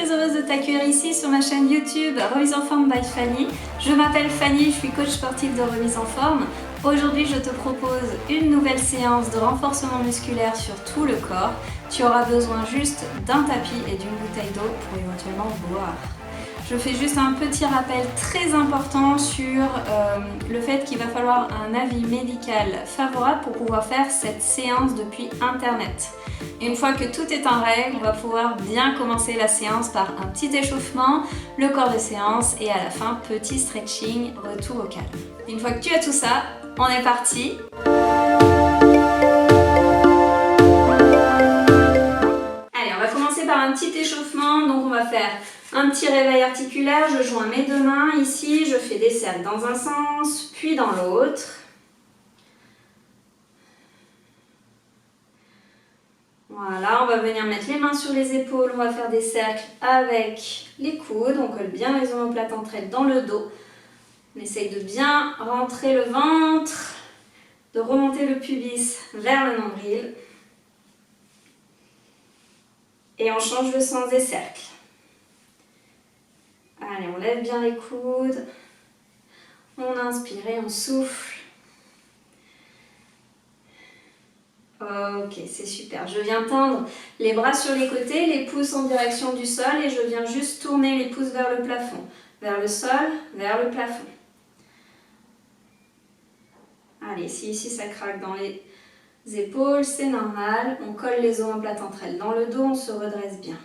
très heureuse de t'accueillir ici sur ma chaîne YouTube Remise en Forme by Fanny. Je m'appelle Fanny, je suis coach sportive de remise en forme. Aujourd'hui, je te propose une nouvelle séance de renforcement musculaire sur tout le corps. Tu auras besoin juste d'un tapis et d'une bouteille d'eau pour éventuellement boire. Je fais juste un petit rappel très important sur le fait qu'il va falloir un avis médical favorable pour pouvoir faire cette séance depuis internet. Une fois que tout est en règle, on va pouvoir bien commencer la séance par un petit échauffement, le corps de séance et à la fin, petit stretching, retour au calme. Une fois que tu as tout ça, on est parti. Allez, on va commencer par un petit échauffement. Donc on va faire un petit réveil articulaire. Je joins mes deux mains ici, je fais des cercles dans un sens, puis dans l'autre. Voilà, on va venir mettre les mains sur les épaules, on va faire des cercles avec les coudes, on colle bien les omoplates entre elles dans le dos. On essaye de bien rentrer le ventre, de remonter le pubis vers le nombril. Et on change le sens des cercles. Allez, on lève bien les coudes, on inspire et on souffle. Ok, c'est super. Je viens tendre les bras sur les côtés, les pouces en direction du sol et je viens juste tourner les pouces vers le plafond. Vers le sol, vers le plafond. Allez, si ici ça craque dans les épaules, c'est normal. On colle les omoplates entre elles dans le dos, on se redresse bien.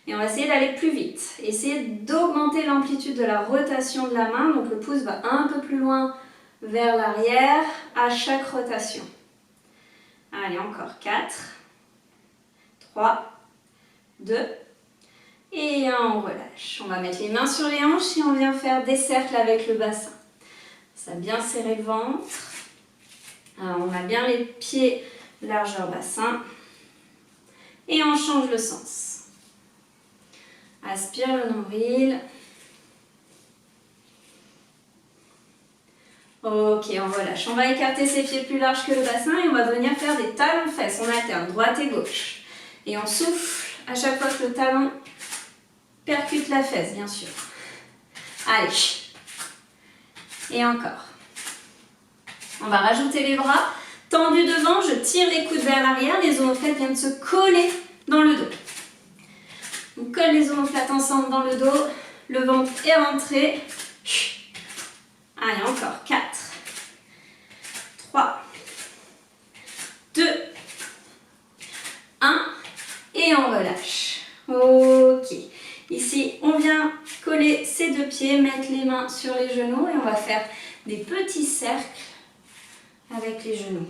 Et on va essayer d'aller plus vite. Essayez d'augmenter l'amplitude de la rotation de la main. Donc le pouce va un peu plus loin vers l'arrière à chaque rotation. Allez, encore 4, 3, 2, et 1, on relâche. On va mettre les mains sur les hanches et on vient faire des cercles avec le bassin. Ça a bien serré le ventre. Alors, on a bien les pieds largeur bassin. Et on change le sens. Aspire le nombril. Ok, on relâche. On va écarter ses pieds plus larges que le bassin et on va venir faire des talons-fesses. On alterne droite et gauche. Et on souffle à chaque fois que le talon percute la fesse, bien sûr. Allez. Et encore. On va rajouter les bras. Tendus devant, je tire les coudes vers l'arrière. Les omoplates viennent se coller dans le dos. On colle les omoplates ensemble dans le dos. Le ventre est rentré. Allez, encore 4, 3, 2, 1 et on relâche. Ok, ici on vient coller ses deux pieds, mettre les mains sur les genoux et on va faire des petits cercles avec les genoux.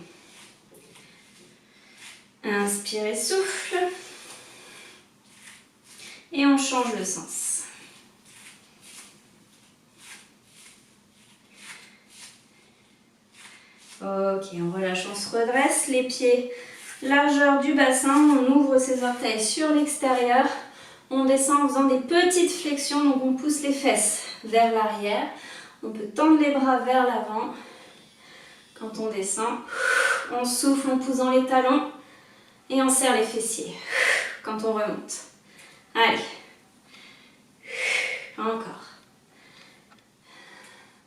Inspirez, souffle et on change le sens. Ok, on relâche, on se redresse, les pieds largeur du bassin, on ouvre ses orteils sur l'extérieur, on descend en faisant des petites flexions, donc on pousse les fesses vers l'arrière, on peut tendre les bras vers l'avant. Quand on descend, on souffle en posant les talons et on serre les fessiers quand on remonte. Allez, encore.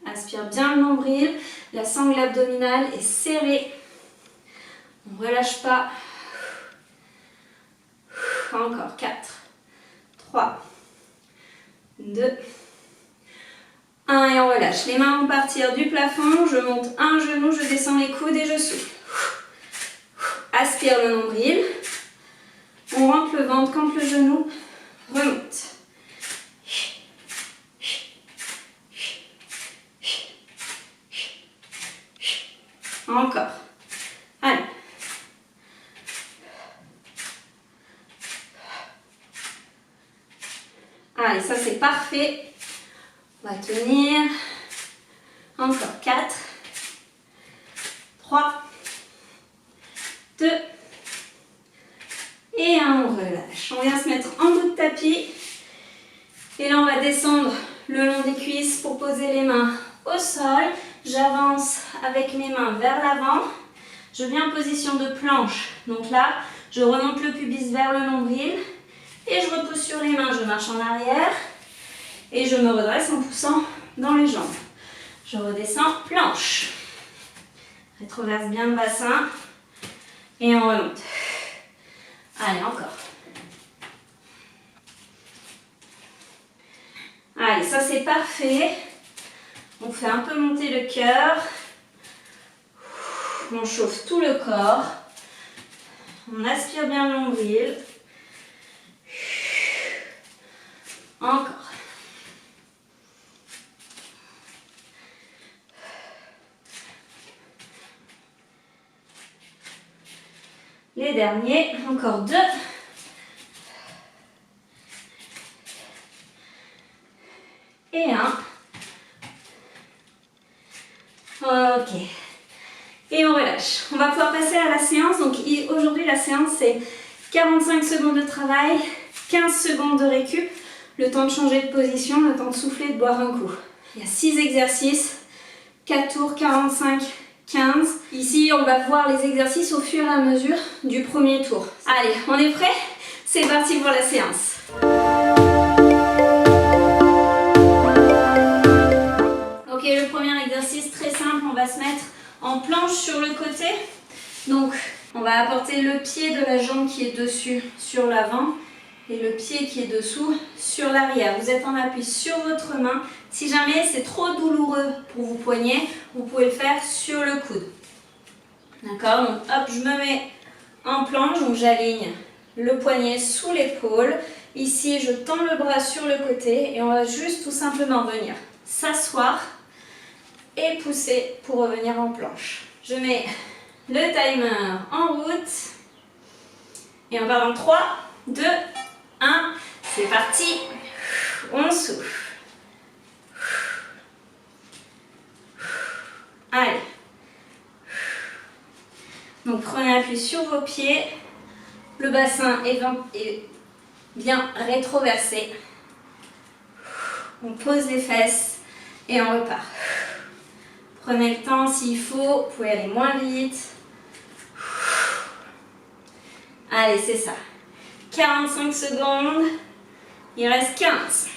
Inspire bien le nombril, la sangle abdominale est serrée. On ne relâche pas. Encore 4, 3, 2, 1 et on relâche. Les mains vont partir du plafond, je monte un genou, je descends les coudes et je souffle. Aspire le nombril. On rentre le ventre quand le genou remonte. Encore. Allez. Allez, ça c'est parfait. On va tenir. Encore 4, 3, 2, et 1, on relâche. On vient se mettre en bout de tapis. Et là, on va descendre le long des cuisses pour poser les mains au sol. J'avance avec mes mains vers l'avant. Je viens en position de planche. Donc là, je remonte le pubis vers le nombril Et je repousse sur les mains, je marche en arrière. Et je me redresse en poussant dans les jambes. Je redescends, planche. Rétroverse bien le bassin. Et on remonte. Allez, encore. Allez, ça c'est parfait. On fait un peu monter le cœur. On chauffe tout le corps. On aspire bien le nombril. Encore. Les derniers, encore 2. Et 1. Ok. Et on relâche. On va pouvoir passer à la séance. Donc aujourd'hui, la séance, c'est 45 secondes de travail, 15 secondes de récup, le temps de changer de position, le temps de souffler, de boire un coup. Il y a 6 exercices, 4 tours, 45, 15. Ici, on va voir les exercices au fur et à mesure du premier tour. Allez, on est prêt? C'est parti pour la séance. Ok, le premier exercice très simple, on va se mettre en planche sur le côté. Donc, on va apporter le pied de la jambe qui est dessus sur l'avant et le pied qui est dessous sur l'arrière. Vous êtes en appui sur votre main. Si jamais c'est trop douloureux pour vos poignets, vous pouvez le faire sur le coude. D'accord? Donc hop, je me mets en planche, donc j'aligne le poignet sous l'épaule. Ici, je tends le bras sur le côté et on va juste tout simplement venir s'asseoir et pousser pour revenir en planche. Je mets le timer en route et on part dans 3, 2, 1, c'est parti, on souffle. Allez. Donc prenez appui sur vos pieds, le bassin est bien rétroversé. On pose les fesses et on repart. Prenez le temps s'il faut, vous pouvez aller moins vite. Allez, c'est ça. 45 secondes, il reste 15.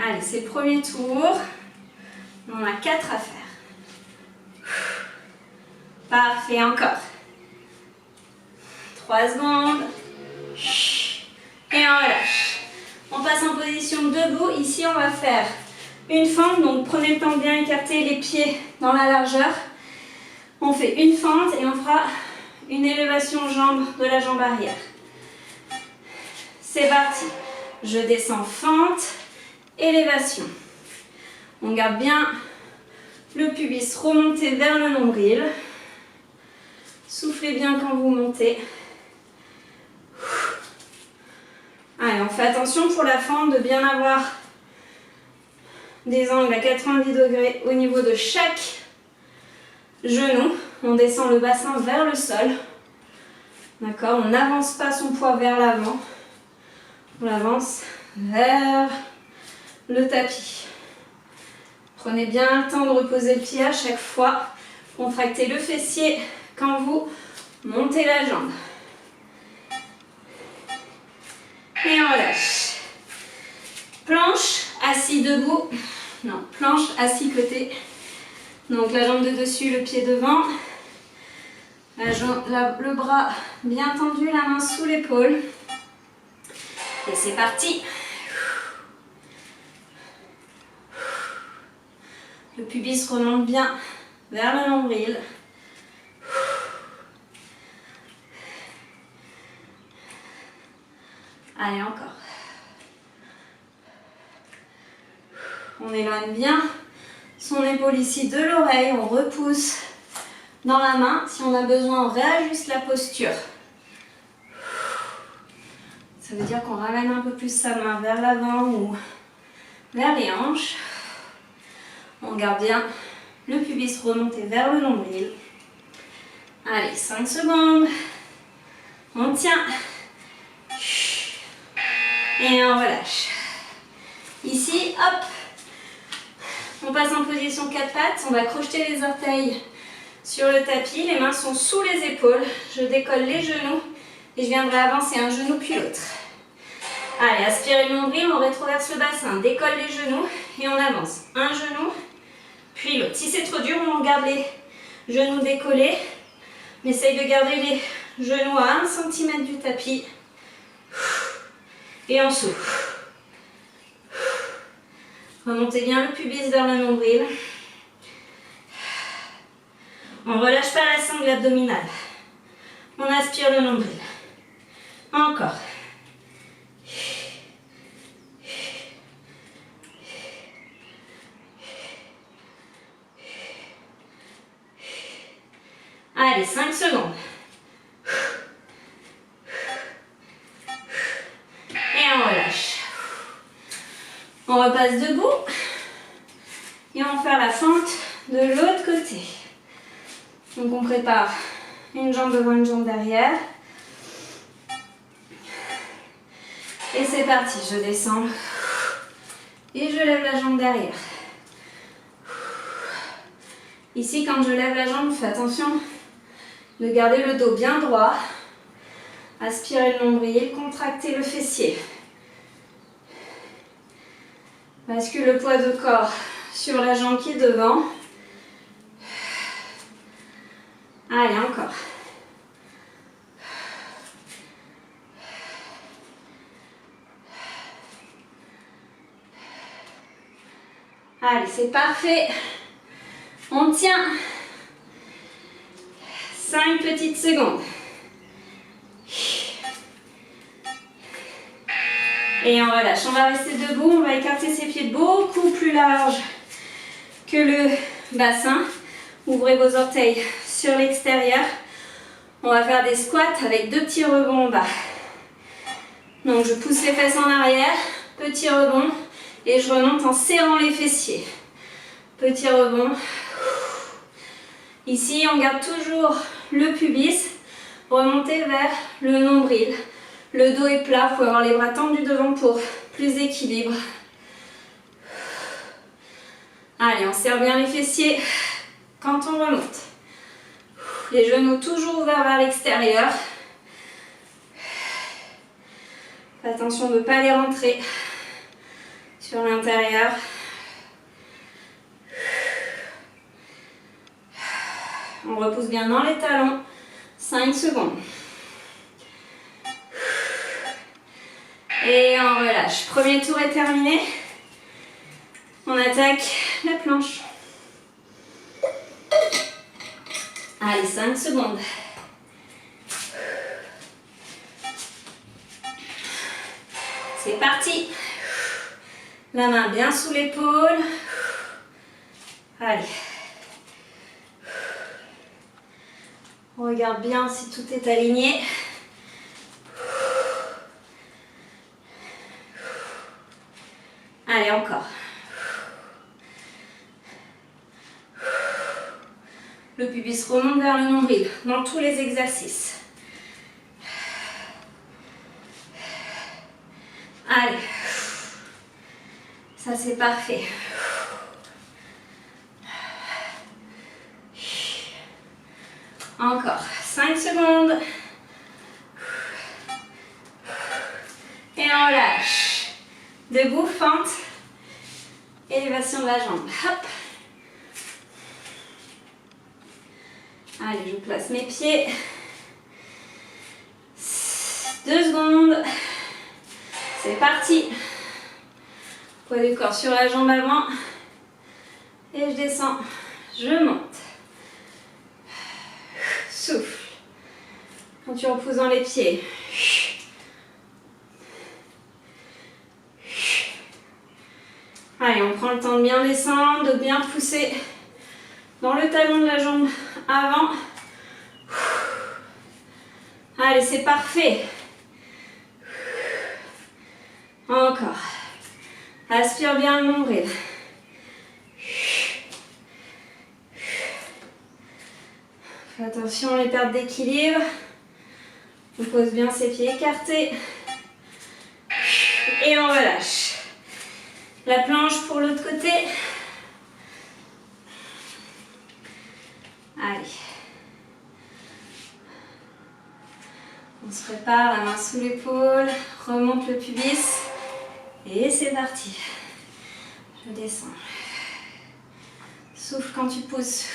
Allez, c'est le premier tour. On a 4 à faire. Parfait, encore. 3 secondes. Et on relâche. On passe en position debout. Ici, on va faire une fente. Donc, prenez le temps de bien écarter les pieds dans la largeur. On fait une fente et on fera une élévation jambe de la jambe arrière. C'est parti. Je descends, fente, élévation. On garde bien le pubis remonté vers le nombril. Soufflez bien quand vous montez. Allez, on fait attention pour la fente de bien avoir des angles à 90 degrés au niveau de chaque genou. On descend le bassin vers le sol. D'accord, on n'avance pas son poids vers l'avant. On avance vers le tapis. Prenez bien le temps de reposer le pied à chaque fois. Contractez le fessier quand vous montez la jambe. Et on relâche. Planche, assis debout. Non, planche, assis côté. Donc la jambe de dessus, le pied devant. Le bras bien tendu, la main sous l'épaule. Et c'est parti. Le pubis remonte bien vers le nombril. Allez, encore. On éloigne bien son épaule ici de l'oreille, on repousse dans la main. Si on a besoin, on réajuste la posture. Ça veut dire qu'on ramène un peu plus sa main vers l'avant ou vers les hanches. On garde bien le pubis remonté vers le nombril. Allez, 5 secondes. On tient. Et on relâche. Ici, hop, on passe en position 4 pattes. On va crocheter les orteils sur le tapis. Les mains sont sous les épaules. Je décolle les genoux Et je viendrai avancer un genou puis l'autre. Allez, aspirez le nombril, on rétroverse le bassin, décolle les genoux et on avance. Un genou, puis l'autre. Si c'est trop dur, on garde les genoux décollés. On essaye de garder les genoux à 1 cm du tapis. Et on souffle. Remontez bien le pubis vers le nombril. On ne relâche pas la sangle abdominale. On aspire le nombril. Encore. Allez, 5 secondes. Et on relâche. On repasse debout. Et on va faire la fente de l'autre côté. Donc on prépare une jambe devant, une jambe derrière. Et c'est parti, je descends. Et je lève la jambe derrière. Ici, quand je lève la jambe, fais attention de garder le dos bien droit. Aspirez le nombril, contractez le fessier. Bascule le poids de corps sur la jambe qui est devant. Allez, encore. Allez, c'est parfait. On tient 5 petites secondes. Et on relâche. On va rester debout. On va écarter ses pieds beaucoup plus larges que le bassin. Ouvrez vos orteils sur l'extérieur. On va faire des squats avec 2 petits rebonds en bas. Donc je pousse les fesses en arrière, petit rebond, et je remonte en serrant les fessiers. Petit rebond. Ici, on garde toujours le pubis, remontez vers le nombril. Le dos est plat, il faut avoir les bras tendus devant pour plus d'équilibre. Allez, on serre bien les fessiers quand on remonte. Les genoux toujours ouverts vers l'extérieur. Faites attention de ne pas les rentrer sur l'intérieur. On repousse bien dans les talons. 5 secondes. Et on relâche. Premier tour est terminé. On attaque la planche. Allez, 5 secondes. C'est parti. La main bien sous l'épaule. Allez. On regarde bien si tout est aligné. Allez, encore. Le pubis remonte vers le nombril dans tous les exercices. Allez. Ça, c'est parfait. Encore 5 secondes. Et on relâche. Debout, fente. Élévation de la jambe. Hop. Allez, je place mes pieds. 2 secondes. C'est parti. Poids du corps sur la jambe avant. Et je descends. Je monte. Souffle. Quand tu repousses dans les pieds. Allez, on prend le temps de bien descendre, de bien pousser dans le talon de la jambe avant. Allez, c'est parfait. Encore. Aspire bien le nombril. Fais attention les pertes d'équilibre. On pose bien ses pieds écartés. Et on relâche. La planche pour l'autre côté. Allez. On se prépare, la main sous l'épaule, remonte le pubis et c'est parti. Je descends. Souffle quand tu pousses.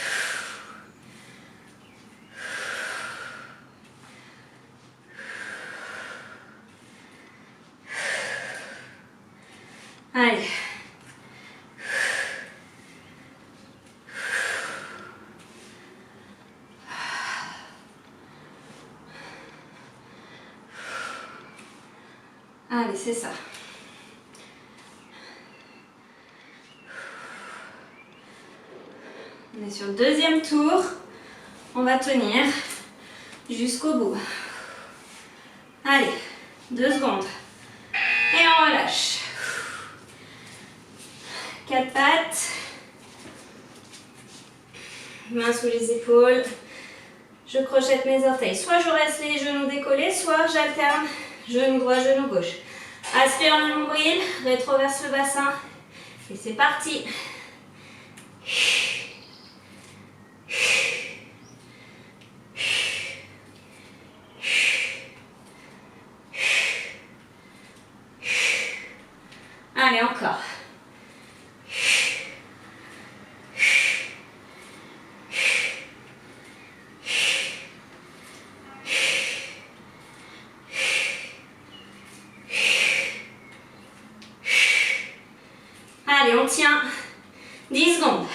Allez. Allez, c'est ça. On est sur le deuxième tour. On va tenir jusqu'au bout. Allez, 2 secondes. Et on relâche. 4 pattes. Mains sous les épaules. Je crochette mes orteils. Soit je reste les genoux décollés, soit j'alterne genou droit, genou gauche. Aspire le nombril, rétroverse le bassin. Et c'est parti. Allez, encore. Allez, on tient 10 secondes.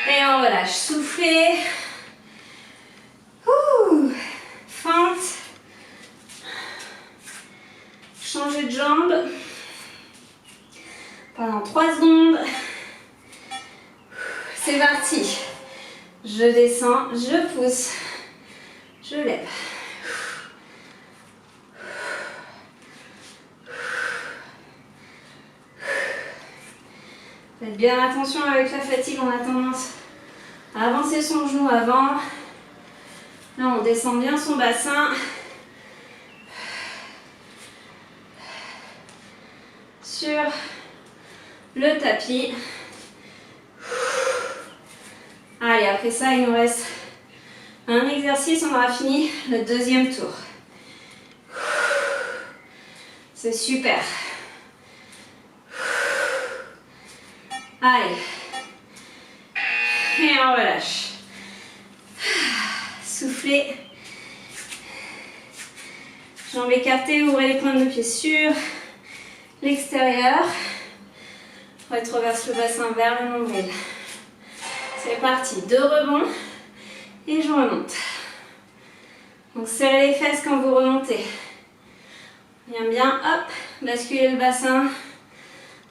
Et on relâche. Soufflez. Ouh. Fente. Changez de jambe. Pendant 3 secondes. C'est parti. Je descends, je pousse, je lève. Faites bien attention avec la fatigue, on a tendance à avancer son genou avant. Là, on descend bien son bassin. Sur le tapis. Allez, après ça, il nous reste un exercice, on aura fini le deuxième tour. C'est super. Allez. Et on relâche. Soufflez. Jambes écartées, ouvrez les pointes de pied sur l'extérieur. Rétroverse le bassin vers le nombril. C'est parti, 2 rebonds et je remonte. Donc serrez les fesses quand vous remontez. Bien, bien, hop, basculez le bassin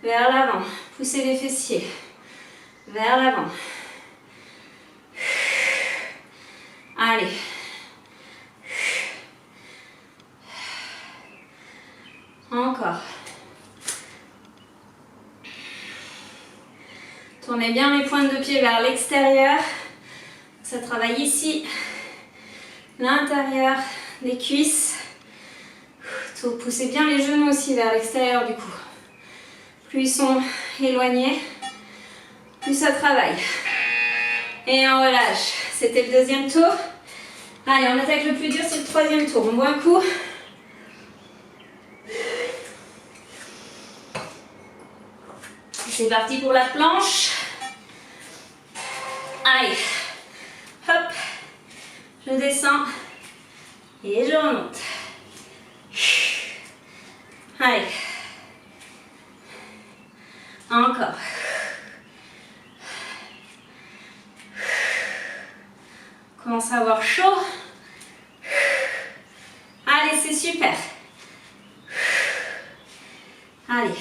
vers l'avant. Poussez les fessiers vers l'avant. Allez. Encore. Tournez bien les pointes de pied vers l'extérieur. Ça travaille ici, l'intérieur des cuisses. Poussez bien les genoux aussi vers l'extérieur du coup. Plus ils sont éloignés, plus ça travaille. Et on relâche. C'était le deuxième tour. Allez, on attaque le plus dur, c'est le troisième tour. On boit un coup. C'est parti pour la planche. Allez, hop, je descends et je remonte. Allez, encore. Commence à avoir chaud. Allez, c'est super. Allez.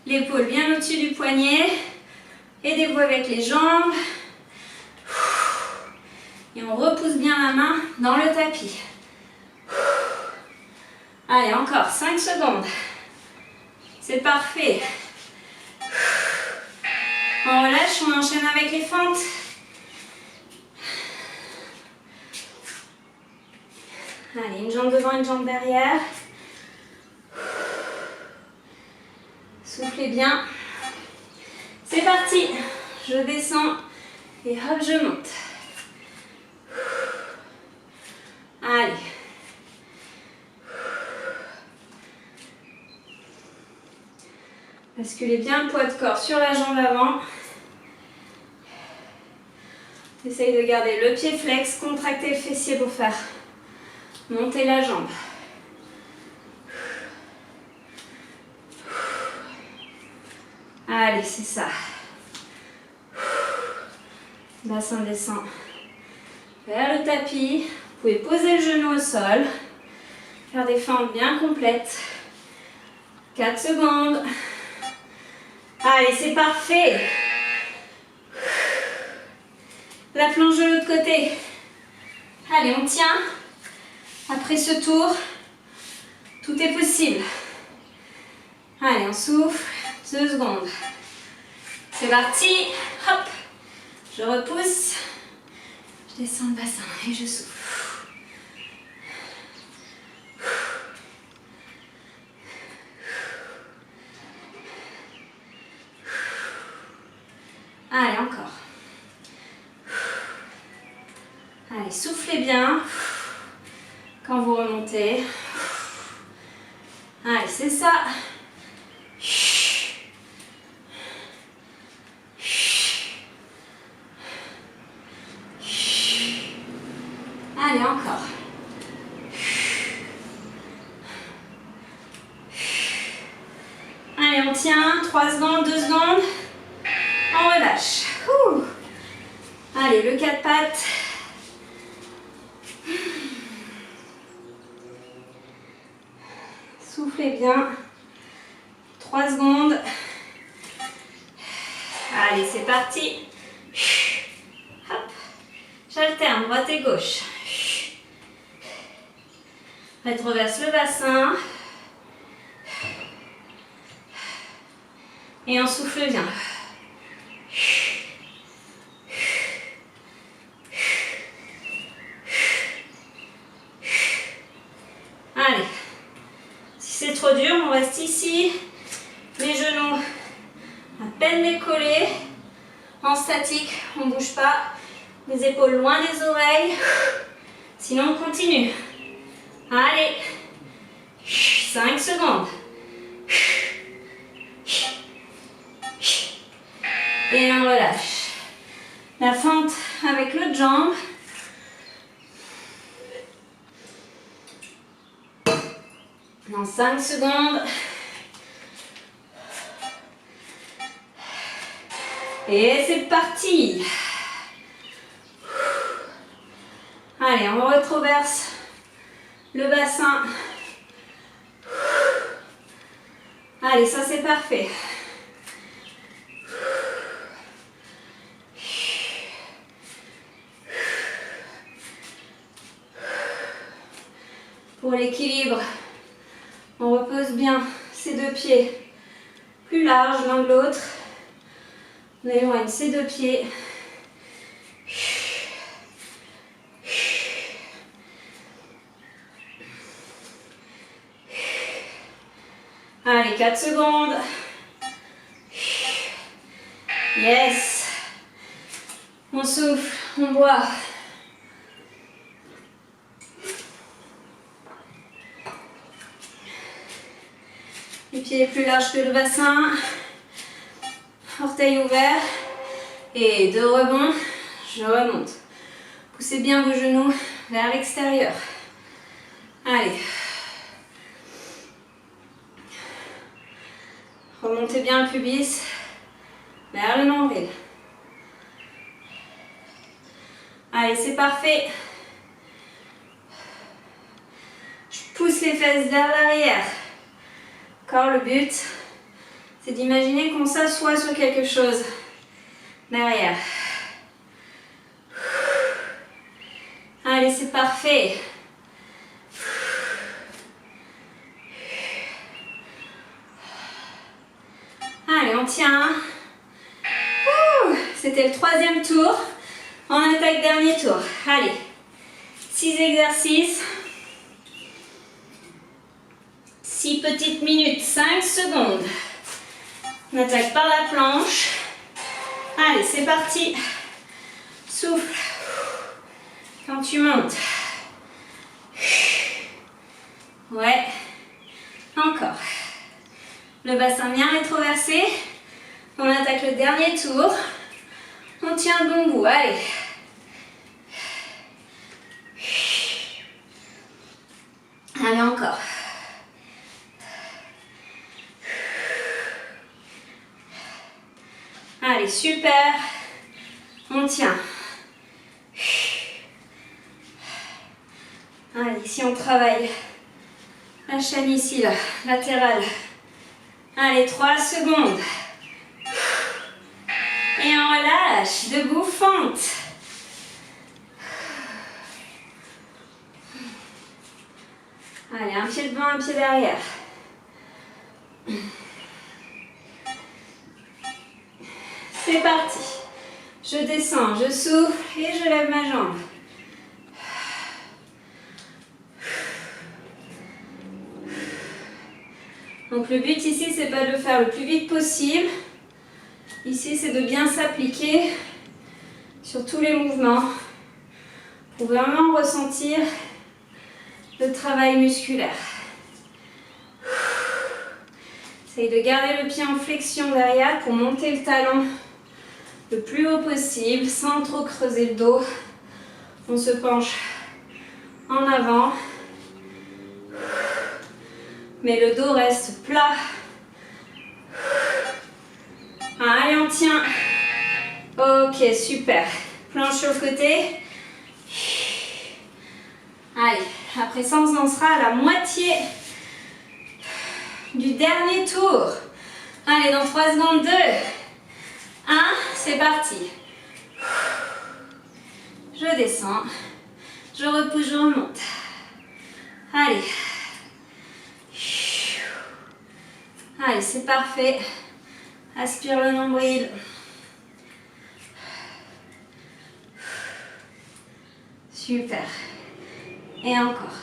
L'épaule bien au-dessus du poignet. Aidez-vous avec les jambes. Et on repousse bien la main dans le tapis. Allez, encore 5 secondes. C'est parfait. On relâche, on enchaîne avec les fentes. Allez, une jambe devant, une jambe derrière. Soufflez bien. C'est parti. Je descends et hop, je monte. Allez. Basculez bien le poids de corps sur la jambe avant. Essayez de garder le pied flex, contractez le fessier pour faire monter la jambe. Allez, c'est ça. Bassin descend vers le tapis. Vous pouvez poser le genou au sol. Faire des fentes bien complètes. 4 secondes. Allez, c'est parfait. La planche de l'autre côté. Allez, on tient. Après ce tour, tout est possible. Allez, on souffle. 2 secondes. C'est parti. Hop. Je repousse. Je descends le bassin et je souffle. Allez, encore. Allez, soufflez bien quand vous remontez. Allez, c'est ça. Allez, encore. Allez, on tient. 3 secondes, 2 secondes. On relâche. Ouh. Allez, le 4 pattes. Soufflez bien. 3 secondes. Allez, c'est parti. Hop. J'alterne droite et gauche. Rétroverse le bassin. Et on souffle bien. Allez. Si c'est trop dur, on reste ici. Les genoux à peine décollés. En statique, on ne bouge pas. Les épaules loin des oreilles. Sinon, on continue. Allez. 5 secondes. Et on relâche. La fente avec l'autre jambe. Dans 5 secondes. Et c'est parti. Allez, on retroverse le bassin. Allez, ça c'est parfait. Pour l'équilibre, on repose bien ces 2 pieds plus larges l'un de l'autre. On éloigne ces 2 pieds. Allez, 4 secondes. Yes. On souffle, on boit. Les pieds plus larges que le bassin. Orteils ouverts. Et de rebond, je remonte. Poussez bien vos genoux vers l'extérieur. Allez. Remontez bien le pubis vers le nombril. Allez, c'est parfait. Je pousse les fesses vers l'arrière. Encore le but, c'est d'imaginer qu'on s'assoit sur quelque chose derrière. Allez, c'est parfait. Allez, on tient. C'était le 3e tour. On attaque dernier tour. Allez, 6 exercices. 6 petites minutes, 5 secondes. On attaque par la planche. Allez, c'est parti. Souffle. Quand tu montes. Ouais. Encore. Le bassin bien rétroversé. On attaque le dernier tour. On tient le bon bout. Allez. Allez, encore. Allez, super. On tient. Allez, ici on travaille la chaîne ici, là, latérale. Allez, 3 secondes. Et on relâche, debout, fente. Allez, un pied devant, un pied derrière. C'est parti. Je descends, je souffle et je lève ma jambe. Donc le but ici, c'est pas de le faire le plus vite possible. Ici, c'est de bien s'appliquer sur tous les mouvements pour vraiment ressentir le travail musculaire. Essaye de garder le pied en flexion derrière pour monter le talon le plus haut possible sans trop creuser le dos. On se penche en avant. Mais le dos reste plat. Allez, on tient. Ok, super. Planche sur le côté. Allez, après ça, on en sera à la moitié du dernier tour. Allez, dans 3 secondes, 2, 1, c'est parti. Je descends. Je repousse, je remonte. Allez. Allez, c'est parfait. Aspire le nombril. Super. Et encore.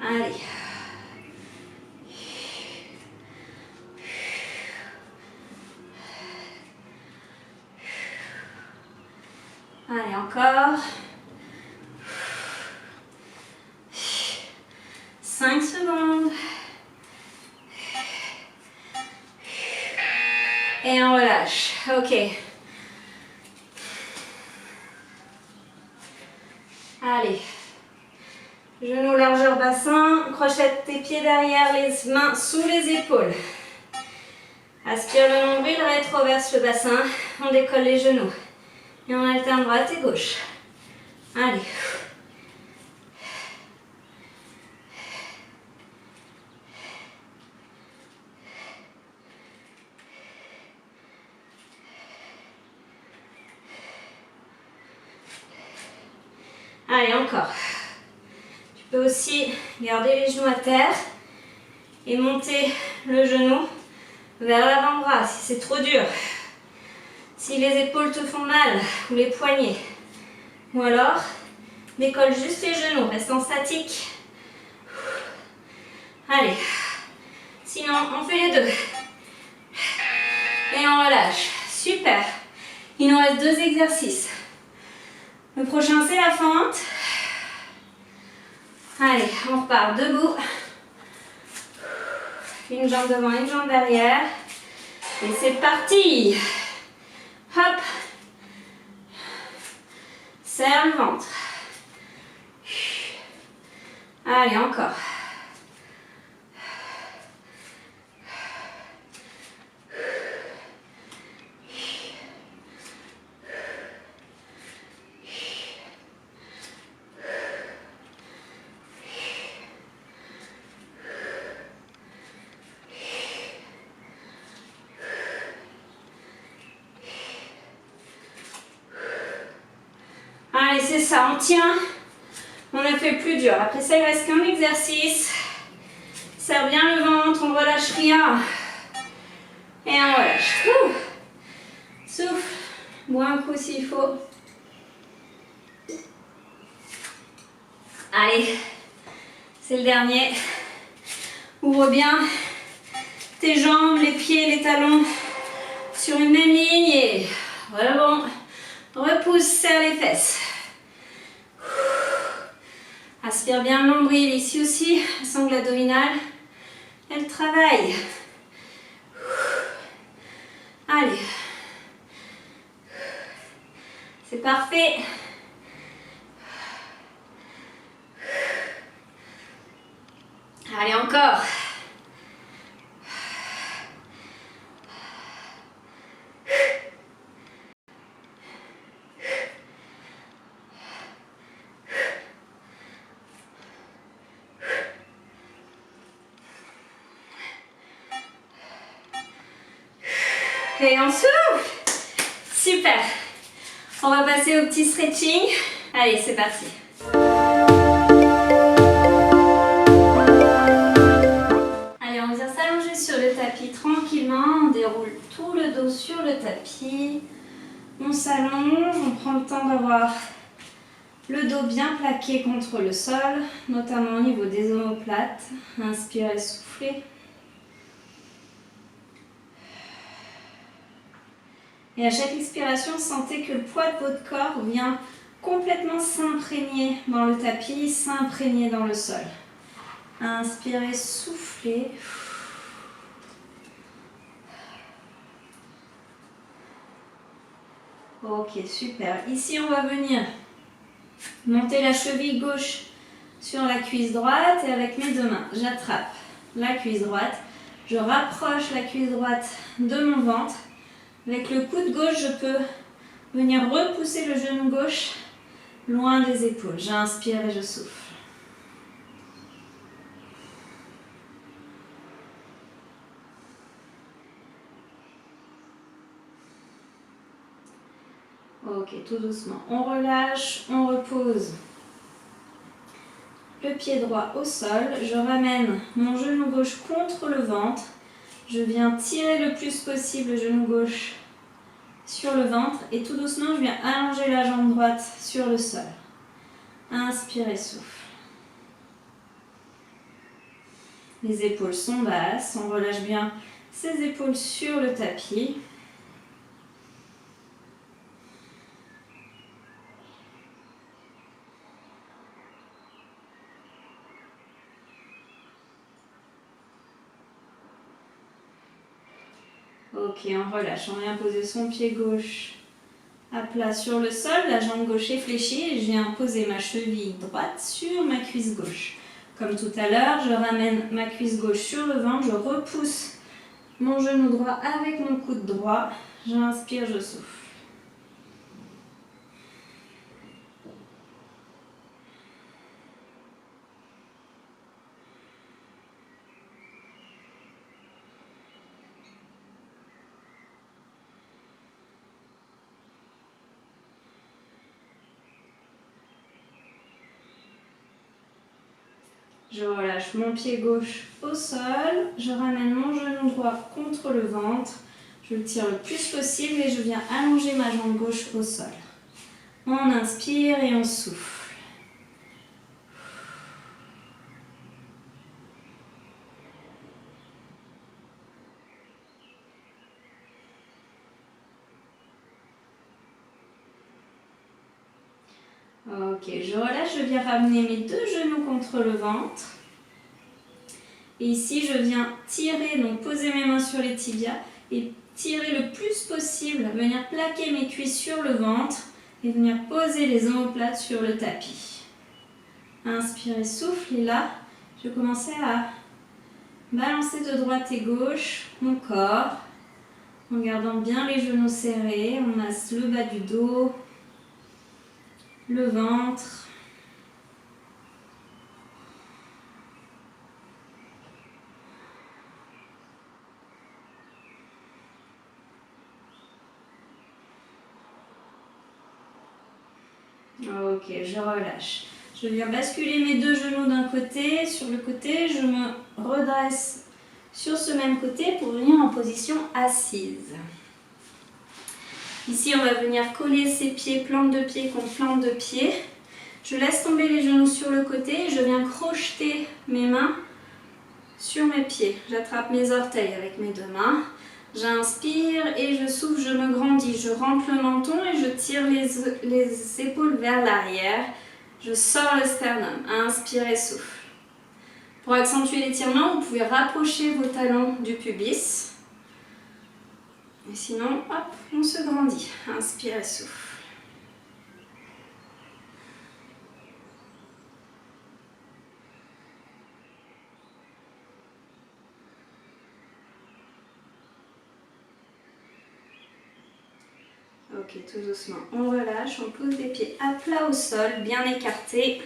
Allez. Allez, encore. 5 secondes. Et on relâche. Ok. Allez. Genoux largeur bassin. Crochette tes pieds derrière, les mains sous les épaules. Aspire le nombril, rétroverse le bassin. On décolle les genoux. Et on alterne droite et gauche. Allez. Allez, encore. Tu peux aussi garder les genoux à terre et monter le genou vers l'avant-bras si c'est trop dur. Si les épaules te font mal ou les poignets. Ou alors, décolle juste les genoux, reste en statique. Allez. Sinon, on fait les deux. Et on relâche. Super. Il nous reste 2 exercices. Le prochain, c'est la fente. Allez, on repart debout. Une jambe devant, une jambe derrière. Et c'est parti. Hop. Serre le ventre. Allez, encore. Allez, c'est ça, on tient. On a fait le plus dur. Après ça, il ne reste qu'un exercice. Serre bien le ventre, on ne relâche rien. Et on relâche. Souffle. Bois un coup s'il faut. Allez, c'est le dernier. Ouvre bien tes jambes, les pieds, les talons sur une même ligne et vraiment repousse, serre les fesses. Aspire bien le nombril, ici aussi, la sangle abdominale, elle travaille. Allez, c'est parfait. Allez, encore. Et on souffle. Super. On va passer au petit stretching. Allez, c'est parti. Allez, on vient s'allonger sur le tapis tranquillement. On déroule tout le dos sur le tapis. On s'allonge, on prend le temps d'avoir le dos bien plaqué contre le sol, notamment au niveau des omoplates. Inspirez, soufflez. Et à chaque expiration, sentez que le poids de votre corps vient complètement s'imprégner dans le tapis, s'imprégner dans le sol. Inspirez, soufflez. Ok, super. Ici, on va venir monter la cheville gauche sur la cuisse droite et avec mes deux mains, j'attrape la cuisse droite. Je rapproche la cuisse droite de mon ventre. Avec le coude gauche, je peux venir repousser le genou gauche loin des épaules. J'inspire et je souffle. Ok, tout doucement. On relâche, on repose le pied droit au sol. Je ramène mon genou gauche contre le ventre. Je viens tirer le plus possible le genou gauche sur le ventre et tout doucement, je viens allonger la jambe droite sur le sol. Inspirez, souffle. Les épaules sont basses, on relâche bien ses épaules sur le tapis. Ok, on relâche, on vient poser son pied gauche à plat sur le sol, la jambe gauche est fléchie et je viens poser ma cheville droite sur ma cuisse gauche. Comme tout à l'heure, je ramène ma cuisse gauche sur le ventre, je repousse mon genou droit avec mon coude droit, j'inspire, je souffle. Je relâche mon pied gauche au sol, je ramène mon genou droit contre le ventre, je le tire le plus possible et je viens allonger ma jambe gauche au sol. On inspire et on souffle. Ok, je relâche, je viens ramener mes deux genoux contre le ventre. Et ici, je viens tirer, donc poser mes mains sur les tibias et tirer le plus possible, venir plaquer mes cuisses sur le ventre et venir poser les omoplates sur le tapis. Inspirez, souffle et là, je vais commencer à balancer de droite et gauche mon corps en gardant bien les genoux serrés. On masse le bas du dos, le ventre. Ok, je relâche. Je viens basculer mes deux genoux d'un côté, sur le côté, je me redresse sur ce même côté pour venir en position assise. Ici, on va venir coller ses pieds, plante de pied contre plante de pied. Je laisse tomber les genoux sur le côté, je viens crocheter mes mains sur mes pieds. J'attrape mes orteils avec mes deux mains. J'inspire et je souffle, je me grandis. Je rentre le menton et je tire les épaules vers l'arrière. Je sors le sternum. Inspire et souffle. Pour accentuer l'étirement, vous pouvez rapprocher vos talons du pubis. Et sinon, hop, on se grandit. Inspire et souffle. Ok, tout doucement, on relâche, on pose les pieds à plat au sol, bien écartés.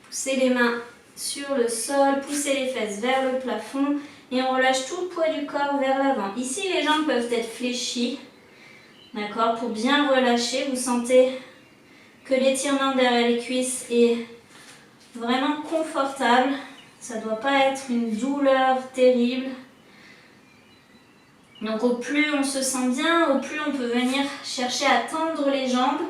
Poussez les mains sur le sol, poussez les fesses vers le plafond et on relâche tout le poids du corps vers l'avant. Ici, les jambes peuvent être fléchies, d'accord? Pour bien relâcher, vous sentez que l'étirement derrière les cuisses est vraiment confortable. Ça ne doit pas être une douleur terrible. Donc au plus on se sent bien, au plus on peut venir chercher à tendre les jambes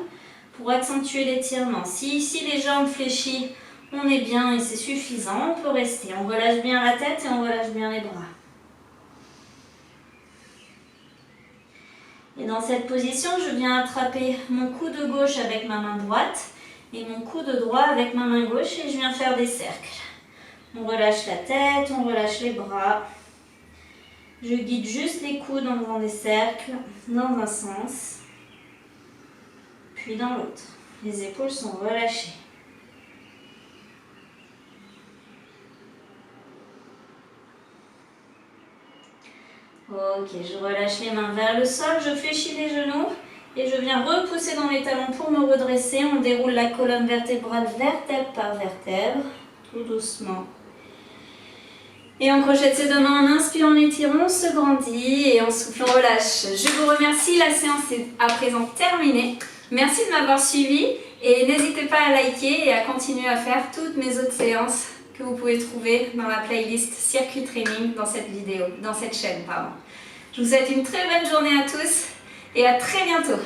pour accentuer l'étirement. Si ici les jambes fléchies, on est bien et c'est suffisant, on peut rester. On relâche bien la tête et on relâche bien les bras. Et dans cette position, je viens attraper mon coude gauche avec ma main droite et mon coude droit avec ma main gauche et je viens faire des cercles. On relâche la tête, on relâche les bras. Je guide juste les coudes en faisant des cercles dans un sens, puis dans l'autre. Les épaules sont relâchées. Ok, je relâche les mains vers le sol, je fléchis les genoux et je viens repousser dans les talons pour me redresser. On déroule la colonne vertébrale vertèbre par vertèbre, tout doucement. Et on crochette ses deux mains, en inspirant, en étirant, on se grandit et en soufflant, on relâche. Je vous remercie, la séance est à présent terminée. Merci de m'avoir suivi et n'hésitez pas à liker et à continuer à faire toutes mes autres séances que vous pouvez trouver dans la playlist Circuit Training dans cette vidéo, dans cette chaîne, pardon. Je vous souhaite une très bonne journée à tous et à très bientôt.